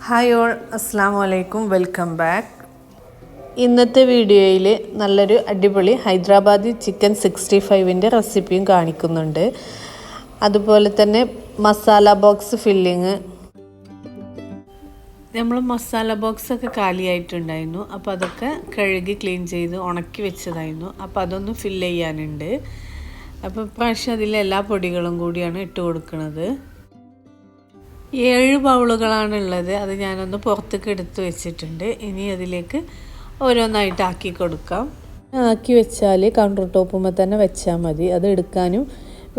Hi all, അസ്സാം വലൈക്കും, welcome back. ഇന്നത്തെ വീഡിയോയിൽ നല്ലൊരു അടിപൊളി ഹൈദരാബാദി ചിക്കൻ 65ൻ്റെ റെസിപ്പിയും കാണിക്കുന്നുണ്ട്. അതുപോലെ തന്നെ മസാല ബോക്സ് ഫില്ലിങ്. നമ്മൾ മസാല ബോക്സൊക്കെ കാലിയായിട്ടുണ്ടായിരുന്നു. അപ്പോൾ അതൊക്കെ കഴുകി ക്ലീൻ ചെയ്ത് ഉണക്കി വെച്ചതായിരുന്നു. അപ്പോൾ അതൊന്ന് ഫില്ല് ചെയ്യാനുണ്ട്. അപ്പോൾ ഇപ്രാവശ്യം അതിൽ എല്ലാ പൊടികളും കൂടിയാണ് ഇട്ട് കൊടുക്കുന്നത്. 7 ബൗളുകളാണുള്ളത്. അത് ഞാനൊന്ന് പുറത്തേക്ക് എടുത്ത് വെച്ചിട്ടുണ്ട്. ഇനി അതിലേക്ക് ഓരോന്നായിട്ട് ആക്കി കൊടുക്കാം. ആക്കി വെച്ചാൽ കൗണ്ടർ ടോപ്പുമ്പോൾ തന്നെ വെച്ചാൽ മതി. അത് എടുക്കാനും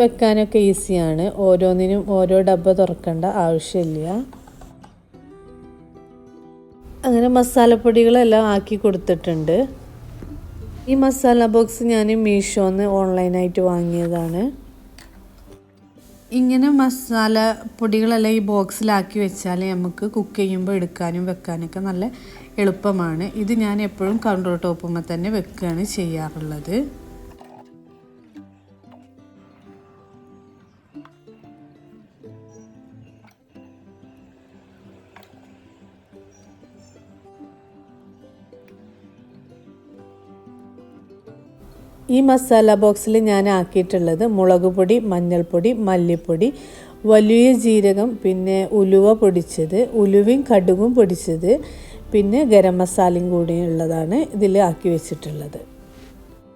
വെക്കാനൊക്കെ ഈസിയാണ്. ഓരോന്നിനും ഓരോ ഡബ്ബ തുറക്കേണ്ട ആവശ്യമില്ല. അങ്ങനെ മസാലപ്പൊടികളെല്ലാം ആക്കി കൊടുത്തിട്ടുണ്ട്. ഈ മസാല ബോക്സ് ഞാൻ മീഷോന്ന് ഓൺലൈനായിട്ട് വാങ്ങിയതാണ്. ഇങ്ങനെ മസാല പൊടികളെല്ലാം ഈ ബോക്സിലാക്കി വെച്ചാൽ നമുക്ക് കുക്ക് ചെയ്യുമ്പോൾ എടുക്കാനും വെക്കാനൊക്കെ നല്ല എളുപ്പമാണ്. ഇത് ഞാൻ എപ്പോഴും കൗണ്ടർ ടോപ്പുമ്പോൾ തന്നെ വെക്കുകയാണ് ചെയ്യാറുള്ളത്. ഈ മസാല ബോക്സിൽ ഞാൻ ആക്കിയിട്ടുള്ളത് മുളക് പൊടി, മഞ്ഞൾപ്പൊടി, മല്ലിപ്പൊടി, വലിയ ജീരകം, പിന്നെ ഉലുവ പൊടിച്ചത്, ഉലുവയും കടുകും പൊടിച്ചത്, പിന്നെ ഗരം മസാലയും കൂടി ഉള്ളതാണ് ഇതിൽ ആക്കി വെച്ചിട്ടുള്ളത്.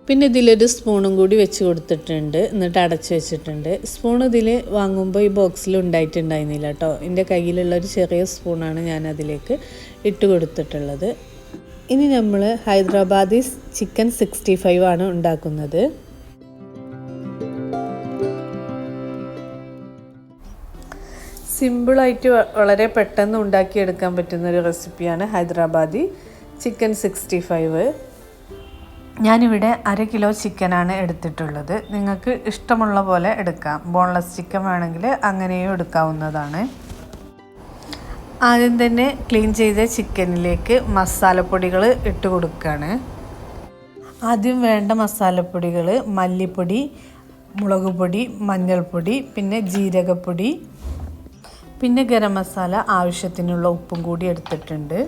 പിന്നെ ഇതിലൊരു സ്പൂണും കൂടി വെച്ച് കൊടുത്തിട്ടുണ്ട്. എന്നിട്ട് അടച്ച് വെച്ചിട്ടുണ്ട്. സ്പൂൺ ഇതിൽ വാങ്ങുമ്പോൾ ഈ ബോക്സിൽ ഉണ്ടായിട്ടുണ്ടായിരുന്നില്ല കേട്ടോ. എൻ്റെ കയ്യിലുള്ളൊരു ചെറിയ സ്പൂണാണ് ഞാൻ അതിലേക്ക് ഇട്ട് കൊടുത്തിട്ടുള്ളത്. ഇനി നമ്മൾ ഹൈദരാബാദി ചിക്കൻ 65 ആണ് ഉണ്ടാക്കുന്നത്. സിമ്പിളായിട്ട് വളരെ പെട്ടെന്ന് ഉണ്ടാക്കിയെടുക്കാൻ പറ്റുന്നൊരു റെസിപ്പിയാണ് ഹൈദരാബാദി ചിക്കൻ 65. ഞാനിവിടെ 1/2 കിലോ ചിക്കനാണ് എടുത്തിട്ടുള്ളത്. നിങ്ങൾക്ക് ഇഷ്ടമുള്ള പോലെ എടുക്കാം. ബോൺലെസ് ചിക്കൻ വേണമെങ്കിൽ അങ്ങനെയും എടുക്കാവുന്നതാണ്. ആദ്യം തന്നെ ക്ലീൻ ചെയ്ത ചിക്കനിലേക്ക് മസാലപ്പൊടികൾ ഇട്ട് കൊടുക്കുകയാണ്. ആദ്യം വേണ്ട മസാലപ്പൊടികൾ മല്ലിപ്പൊടി, മുളക് പൊടി, മഞ്ഞൾപ്പൊടി, പിന്നെ ജീരകപ്പൊടി, പിന്നെ ഗരം മസാല, ആവശ്യത്തിനുള്ള ഉപ്പും കൂടി എടുത്തിട്ടുണ്ട്.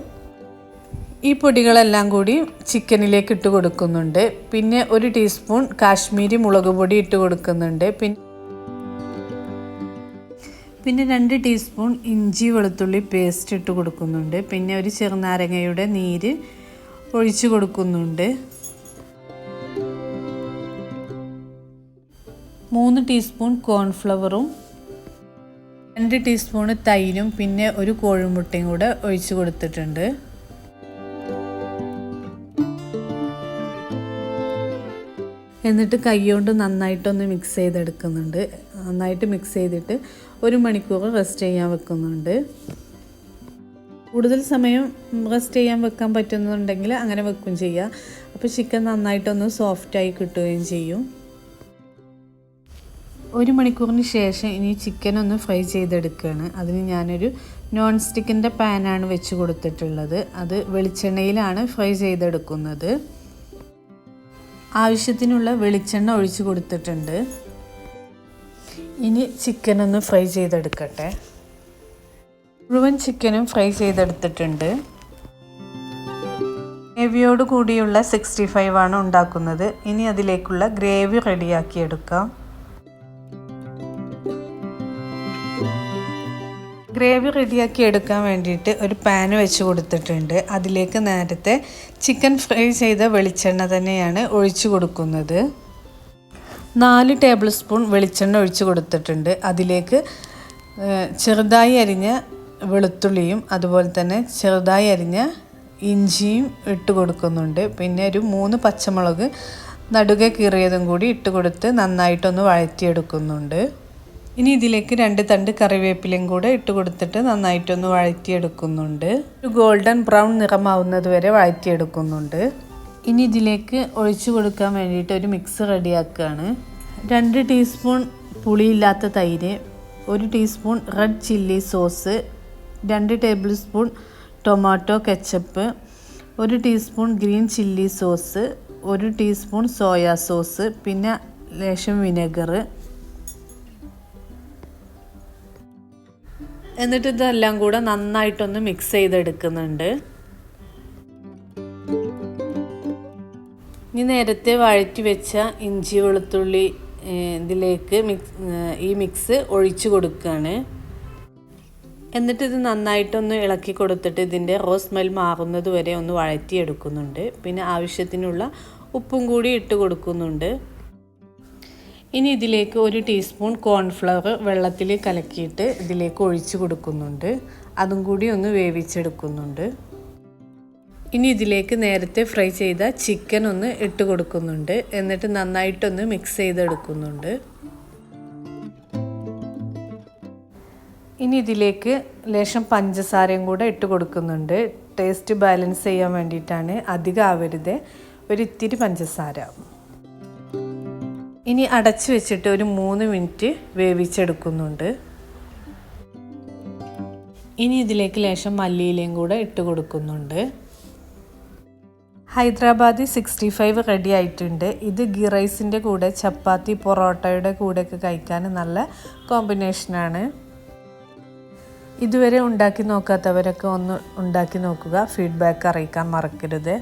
ഈ പൊടികളെല്ലാം കൂടി ചിക്കനിലേക്ക് ഇട്ട് കൊടുക്കുന്നുണ്ട്. പിന്നെ 1 ടീസ്പൂൺ കാശ്മീരി മുളക് പൊടി ഇട്ട് കൊടുക്കുന്നുണ്ട്. പിന്നെ 2 ടീസ്പൂൺ ഇഞ്ചി വെളുത്തുള്ളി പേസ്റ്റ് ഇട്ട് കൊടുക്കുന്നുണ്ട്. പിന്നെ ഒരു ചെറുനാരങ്ങയുടെ നീര് ഒഴിച്ച് കൊടുക്കുന്നുണ്ട്. 3 ടീസ്പൂൺ കോൺഫ്ലവറും 2 ടീസ്പൂൺ തൈരും പിന്നെ ഒരു കോഴിമുട്ടയും കൂടെ ഒഴിച്ച് കൊടുത്തിട്ടുണ്ട്. എന്നിട്ട് കൈകൊണ്ട് നന്നായിട്ടൊന്ന് മിക്സ് ചെയ്തെടുക്കുന്നുണ്ട്. നന്നായിട്ട് മിക്സ് ചെയ്തിട്ട് 1 മണിക്കൂർ റെസ്റ്റ് ചെയ്യാൻ വെക്കുന്നുണ്ട്. കൂടുതൽ സമയം റെസ്റ്റ് ചെയ്യാൻ വെക്കാൻ പറ്റുന്നുണ്ടെങ്കിൽ അങ്ങനെ വെക്കും ചെയ്യുക. അപ്പോൾ ചിക്കൻ നന്നായിട്ടൊന്ന് സോഫ്റ്റായി കിട്ടുകയും ചെയ്യും. 1 മണിക്കൂറിന് ശേഷം ഇനി ചിക്കൻ ഒന്ന് ഫ്രൈ ചെയ്തെടുക്കുകയാണ്. അതിന് ഞാനൊരു നോൺ സ്റ്റിക്കിൻ്റെ പാനാണ് വെച്ച് കൊടുത്തിട്ടുള്ളത്. അത് വെളിച്ചെണ്ണയിലാണ് ഫ്രൈ ചെയ്തെടുക്കുന്നത്. ആവശ്യത്തിനുള്ള വെളിച്ചെണ്ണ ഒഴിച്ച് കൊടുത്തിട്ടുണ്ട്. ഇനി ചിക്കൻ ഒന്ന് ഫ്രൈ ചെയ്തെടുക്കട്ടെ. മുഴുവൻ ചിക്കനും ഫ്രൈ ചെയ്തെടുത്തിട്ടുണ്ട്. ഗ്രേവിയോട് കൂടിയുള്ള 65 ആണ് ഉണ്ടാക്കുന്നത്. ഇനി അതിലേക്കുള്ള ഗ്രേവി റെഡിയാക്കിയെടുക്കാം. ഗ്രേവി റെഡിയാക്കി എടുക്കാൻ വേണ്ടിയിട്ട് ഒരു പാൻ വെച്ച് കൊടുത്തിട്ടുണ്ട്. അതിലേക്ക് നേരത്തെ ചിക്കൻ ഫ്രൈ ചെയ്ത വെളിച്ചെണ്ണ തന്നെയാണ് ഒഴിച്ചു കൊടുക്കുന്നത്. 4 ടേബിൾ സ്പൂൺ വെളിച്ചെണ്ണ ഒഴിച്ച് കൊടുത്തിട്ടുണ്ട്. അതിലേക്ക് ചെറുതായി അരിഞ്ഞ വെളുത്തുള്ളിയും അതുപോലെ തന്നെ ചെറുതായി അരിഞ്ഞ ഇഞ്ചിയും ഇട്ട് കൊടുക്കുന്നുണ്ട്. പിന്നെ ഒരു 3 പച്ചമുളക് നടുകെ കീറിയതും കൂടി ഇട്ട് കൊടുത്ത് നന്നായിട്ടൊന്ന് വഴറ്റിയെടുക്കുന്നുണ്ട്. ഇനി ഇതിലേക്ക് 2 തണ്ട് കറിവേപ്പിലയും കൂടെ ഇട്ട് കൊടുത്തിട്ട് നന്നായിട്ടൊന്ന് വഴറ്റിയെടുക്കുന്നുണ്ട്. ഒരു ഗോൾഡൻ ബ്രൗൺ നിറമാവുന്നത് വരെ വഴറ്റിയെടുക്കുന്നുണ്ട്. ഇനി ഇതിലേക്ക് ഒഴിച്ചു കൊടുക്കാൻ വേണ്ടിയിട്ട് ഒരു മിക്സ് റെഡിയാക്കുകയാണ്. 2 ടീസ്പൂൺ പുളിയില്ലാത്ത തൈര്, 1 teaspoon red chilli sauce, 2 table spoon tomato ketchup, 1 teaspoon green chilli sauce, 1 teaspoon soya sauce, പിന്നെ ലേശം വിനെഗർ. എന്നിട്ട് ഇതെല്ലാം കൂടെ നന്നായിട്ടൊന്ന് മിക്സ് ചെയ്തെടുക്കുന്നുണ്ട്. ഇനി നേരത്തെ വഴറ്റി വെച്ച ഇഞ്ചി വെളുത്തുള്ളി ഇതിലേക്ക് ഈ മിക്സ് ഒഴിച്ചു കൊടുക്കുകയാണ്. എന്നിട്ട് ഇത് നന്നായിട്ടൊന്ന് ഇളക്കി കൊടുത്തിട്ട് ഇതിൻ്റെ സ്മെൽ മാറുന്നത് വരെ ഒന്ന് വഴറ്റിയെടുക്കുന്നുണ്ട്. പിന്നെ ആവശ്യത്തിനുള്ള ഉപ്പും കൂടി ഇട്ട് കൊടുക്കുന്നുണ്ട്. ഇനി ഇതിലേക്ക് 1 ടീസ്പൂൺ കോൺഫ്ലവർ വെള്ളത്തിൽ കലക്കിയിട്ട് ഇതിലേക്ക് ഒഴിച്ചു കൊടുക്കുന്നുണ്ട്. അതും കൂടി ഒന്ന് വേവിച്ചെടുക്കുന്നുണ്ട്. ഇനി ഇതിലേക്ക് നേരത്തെ ഫ്രൈ ചെയ്ത ചിക്കൻ ഒന്ന് ഇട്ട് കൊടുക്കുന്നുണ്ട്. എന്നിട്ട് നന്നായിട്ടൊന്ന് മിക്സ് ചെയ്തെടുക്കുന്നുണ്ട്. ഇനി ഇതിലേക്ക് ലേശം പഞ്ചസാരയും കൂടെ ഇട്ട് കൊടുക്കുന്നുണ്ട്. ടേസ്റ്റ് ബാലൻസ് ചെയ്യാൻ വേണ്ടിയിട്ടാണ്, അധികം ആവരുത്, ഒരിത്തിരി പഞ്ചസാര. ഇനി അടച്ചു വെച്ചിട്ട് ഒരു 3 മിനിറ്റ് വേവിച്ചെടുക്കുന്നുണ്ട്. ഇനി ഇതിലേക്ക് ലേശം മല്ലിയിലയും കൂടെ ഇട്ട് കൊടുക്കുന്നുണ്ട്. ഹൈദരാബാദി 65 റെഡി ആയിട്ടുണ്ട്. ഇത് ഗീ റൈസിൻ്റെ കൂടെ, ചപ്പാത്തി, പൊറോട്ടയുടെ കൂടെയൊക്കെ കഴിക്കാൻ നല്ല കോമ്പിനേഷനാണ്. ഇതുവരെ ഉണ്ടാക്കി നോക്കാത്തവരൊക്കെ ഒന്ന് ഉണ്ടാക്കി നോക്കുക. ഫീഡ്ബാക്ക് അറിയിക്കാൻ മറക്കരുത്.